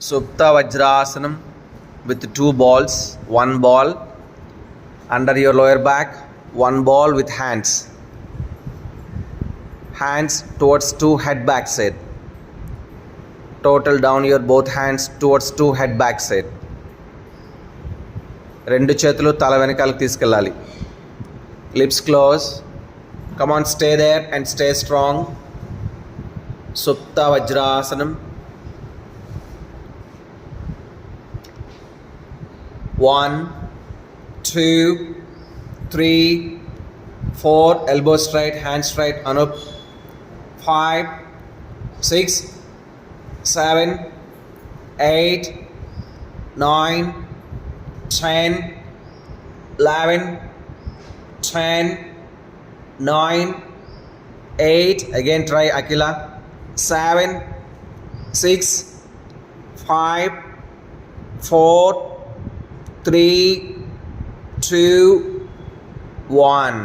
Supta Vajrasanam with 2 balls, 1 ball under your lower back, 1 ball with hands. Hands towards 2 head back side. Total down your both hands towards 2 head back side. రెండు చేతులు తల వెనకాలకు తీసుకెళ్ళాలి. Lips close. Come on, stay there and stay strong. Supta Vajrasanam. 1, 2, 3, 4. Elbow straight, hands straight. Anup. 5, 6, 7, 8, 9, 10, 11, 10, 9, 8. Again try Akila. 7, 6, 5, 4, 3, 2, 1.